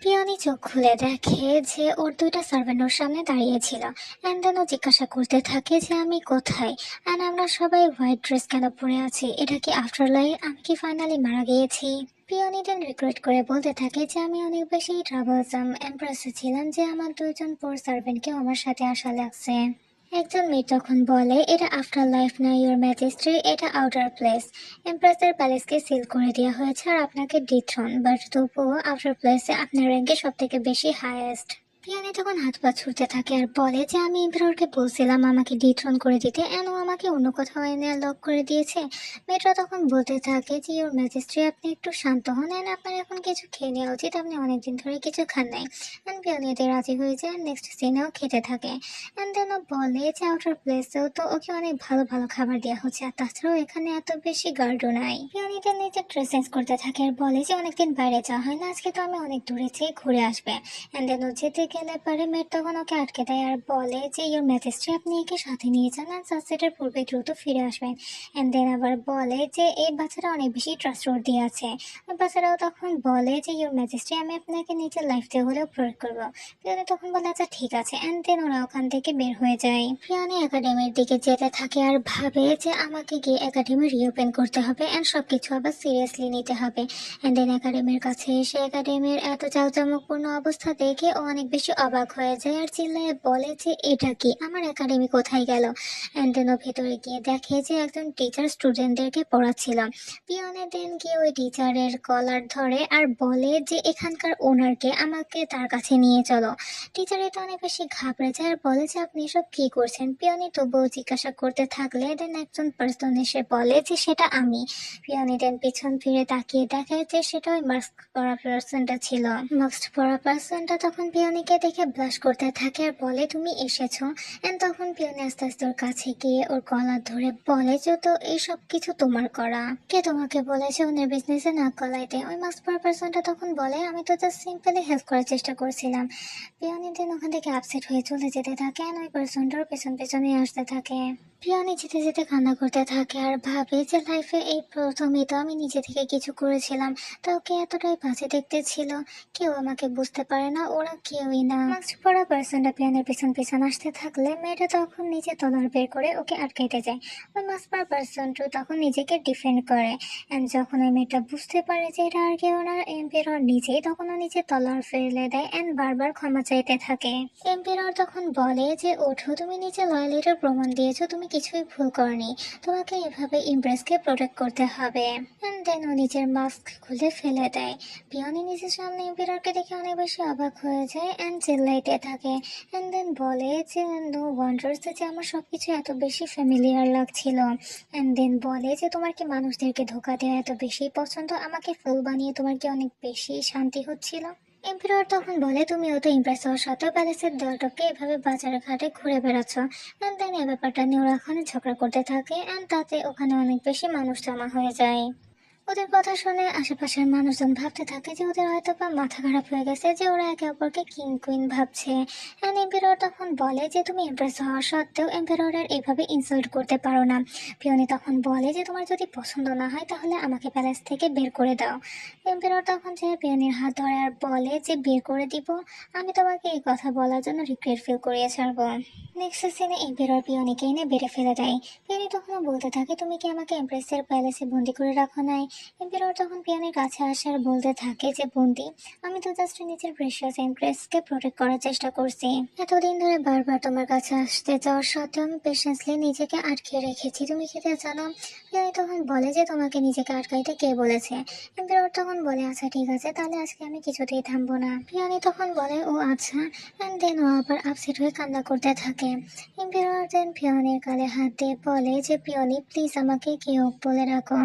পিয়নি চোখ খুলে দেখে যে ওর দুইটা সার্ভেন্ট ওর সামনে দাঁড়িয়েছিল। অ্যান্ড দেন ও জিজ্ঞাসা করতে থাকে যে আমি কোথায়, অ্যান্ড আমরা সবাই হোয়াইট ড্রেস কেন পরে আছি, এটা কি আফটার লাইফ, আমি কি ফাইনালি মারা গিয়েছি? পিয়নি দেন রিগ্রেট করে বলতে থাকে যে আমি অনেক বেশি ট্রাভেলসাম এমপ্রেসে ছিলাম যে আমার দুইজন পোর সার্ভেন্টকেও আমার সাথে আসা লাগছে। একজন মেয়ে তখন বলে এটা আফটার লাইফ না ইউর ম্যাজেস্ট্রি, এটা আউটার প্লেস। এমপ্রেসের প্যালেসকে সিল করে দেওয়া হয়েছে আর আপনাকে ডিথ্রন, বাট তবুও আউটার প্লেসে আপনার র্যাঙ্কে সব থেকে বেশি হাইয়েস্ট। পিয়ানি তখন হাত পা ছুড়তে থাকে আর বলে যে আমি এমপারারকে বলছিলাম আমাকে ডিথ্রন করে দিতে, এন ও আমাকে অন্য কোথাও এনে লক করে দিয়েছে। মেয়েটা তখন বলতে থাকে যে ইউর ম্যাজেস্ট্রি আপনি একটু শান্ত হন, এন্ড আপনার এখন কিছু খেয়ে নেওয়া উচিত, আপনি অনেকদিন ধরে কিছু খান নাই। এন্ড পিয়ানিতে রাজি হয়ে যায়, নেক্সট সিনেও খেতে থাকে। এন্ড দেন ও বলে যে আউটার প্লেসেও তো ওকে অনেক ভালো ভালো খাবার দেওয়া হচ্ছে, আর তাছাড়াও এখানে এত বেশি গার্ডও নাই। পিয়ানিতে নিজের ড্রেস চেঞ্জ করতে থাকে আর বলে যে অনেকদিন বাইরে যাওয়া হয় না, আজকে তো আমি অনেক দূরে যেয়ে ঘুরে আসবে। এন্ড দেন ও যেতে গেলে পারে মেয়ের তখন ওকে আটকে দেয় আর বলে যে ইউর ম্যাজেস্ট্রি আপনি একে সাথে নিয়ে যান আর সানসেটের পূর্বে দ্রুত ফিরে আসবেন। এন্ড দেন আবার বলে যে এই বাচ্চাটা অনেক বেশি ট্রাস্টওয়ার্দি আছে। আর বাচ্চারাও তখন বলে যে ইউর ম্যাজেস্ট্রি আমি আপনাকে নিজের লাইফ দিয়ে হলেও প্রয়োগ করবো। পিয়ানি তখন বলে আচ্ছা ঠিক আছে। এন্ড দেন ওরা ওখান থেকে বের হয়ে যায়। পিয়ানি একাডেমির দিকে যেতে থাকে আর ভাবে যে আমাকে গিয়ে একাডেমি রিওপেন করতে হবে এন্ড সবকিছু আবার সিরিয়াসলি নিতে হবে। এন্ড দেন একাডেমির কাছে এসে একাডেমির এত জাঁকজমকপূর্ণ অবস্থা দেখে ও অনেক বেশি অবাক হয়ে যায় আর চিল্লায় বলে যে এটা কি, আমার একাডেমি কোথায় গেল? এন্ড দেন ও ভেতরে গিয়ে দেখে যে একজন টিচার স্টুডেন্টদেরকে পড়াচ্ছিল। পিয়নে দেন গিয়ে ওই টিচারের কলার ধরে আর বলে যে এখানকার ওনারকে আমাকে তার কাছে নিয়ে চলো। টিচার এটা অনেক বেশি ঘাবড়ে যায় আর বলে যে আপনি এসব কি করছেন। পিয়নি তবুও জিজ্ঞাসা করতে থাকলে দেন একজন পার্সন এসে বলে যে সেটা আমি। পিয়নি দেন পিছন ফিরে তাকিয়ে দেখে যে সেটা ওই মাস্ক পরা পার্সনটা ছিল। মাস্ক পরা পার্সনটা তখন পিয়নিকে দেখে ব্লাশ করতে থাকে আর বলে তুমি এসেছো। এন্ড তখন পিয়নি আস্তে আস্তে ওর কাছে গিয়ে ওর গলা ধরে বলে যে তো এইসব কিছু তোমার করা, কে তোমাকে বলেছে ওদের বিজনেসে নাক গলাইতে? ওই মাস্ক পরা পার্সনটা তখন বলে আমি তো জাস্ট সিম্পলি হেল্প করার চেষ্টা করছিলাম। পিয়নি দেন ওখান থেকে আপসেট হয়ে চলে যেতে থাকে আর ওই পার্সনটার পেছন পেছনে আসতে থাকে। পিয়নি যেতে যেতে কান্না করতে থাকে আর ভাবে যে লাইফে এই প্রথমই তো আমি নিজে থেকে কিছু করেছিলাম, তাও কে এতটাই বাজে দেখতে ছিল। কেউ আমাকে বুঝতে পারে না, ওরা কেউই না। মাস্ক পরা পার্সনটা পিয়নের পেছন পেছন আসতে থাকলে মেয়েটা তখন নিজে তলোয়ার বের করে ওকে আটকাইতে যায়। ওই মাস্ক পরা পার্সনটা তখন নিজেকে ডিফেন্ড করে। এন্ড যখন ওই মেয়েটা বুঝতে পারে যে এটা আর কেউ না এম্পেরর নিজেই, তখন ও নিজে তলোয়ার ফেলে দেয় এন্ড বারবার ক্ষমা চাইতে থাকে। এম্পেরর তখন বলে যে ওঠো, তুমি নিজে লয়ালিটির প্রমাণ দিয়েছো, তুমি কিছুই ভুল করনি, তোমাকে এভাবে ইমপ্রেসকে প্রোটেক্ট করতে হবে। এন্ড দেন ও নিজের মাস্ক খুলে ফেলে দেয়। পিয়নি নিজের সামনে এম্পেররকে দেখে অনেক বেশি অবাক হয়ে যায় এন্ড চিল্লাইতে থাকে। এন্ড দেন বলে যে নো ওয়ান্ডার্স যে আমার সবকিছু এত বেশি ফ্যামিলিয়ার লাগছিল। এন্ড দেন বলে যে তোমার কি মানুষদেরকে ধোকা দেওয়া এত বেশি পছন্দ, আমাকে ফুল বানিয়ে তোমার কি অনেক বেশি শান্তি হচ্ছিল? এম্পিরর তখন বলে তুমিও তো ইমপ্রেস হওয়ার সত্ত্বেও প্যালেসের দেওয়ালটাকে এভাবে বাজারে ঘাটে ঘুরে বেড়াচ্ছ। এন্ড দেন এই ব্যাপারটা নিয়ে ওরা ওখানে ঝগড়া করতে থাকে এন্ড তাতে ওখানে অনেক বেশি মানুষ জমা হয়ে যায়। ওদের কথা শুনে আশেপাশের মানুষজন ভাবতে থাকে যে ওদের হয়তো বা মাথা খারাপ হয়ে গেছে যে ওরা একে অপরকে কিং কুইন ভাবছে। এন্ড এম্পেরর তখন বলে যে তুমি ইমপ্রেস হওয়া সত্ত্বেও এম্পেররের এইভাবে ইনসাল্ট করতে পারো না। পিয়নি তখন বলে যে তোমার যদি পছন্দ না হয় তাহলে আমাকে প্যালেস থেকে বের করে দাও। এম্পেরর তখন যে পিয়নির হাত ধরে আর বলে যে বের করে দিব, আমি তোমাকে এই কথা বলার জন্য রিগ্রেট ফিল করিয়ে ছাড়বো। নেক্সট সিনে এম্পেরর পিয়নিকে এনে বেড়ে ফেলে দেয়। পিয়নি তখনও বলতে থাকে তুমি কি আমাকে এমপ্রেসের প্যালেসে বন্দি করে রাখো নাই? এম্পেরর তখন পিয়নির কাছে আসে আর বলতে থাকে যে বন্দি, আমি তো জাস্ট নিজের প্রেশিয়াস এমপ্রেসকে প্রোটেক্ট করার চেষ্টা করছি। এতদিন ধরে বারবার তোমার কাছে আসতে যাওয়ার সত্ত্বেও আমি পেশেন্সলি নিজেকে আটকে রেখেছি, তুমি কি তা জানো? পিয়নি তখন বলে যে তোমাকে নিজেকে আটকাইতে কে বলেছে? এম্পেরর তখন বলে আচ্ছা ঠিক আছে, তাহলে আজকে আমি কিছুতেই থামবো না। পিয়নি তখন বলে ও আচ্ছা। এন্ড দেন ও আবার আপসেট হয়ে কান্না করতে থাকে। এম্পেরর দেন পিয়নির গালে হাত দিয়ে বলে যে পিয়নি প্লিজ আমাকে কেউ বলে রাখো।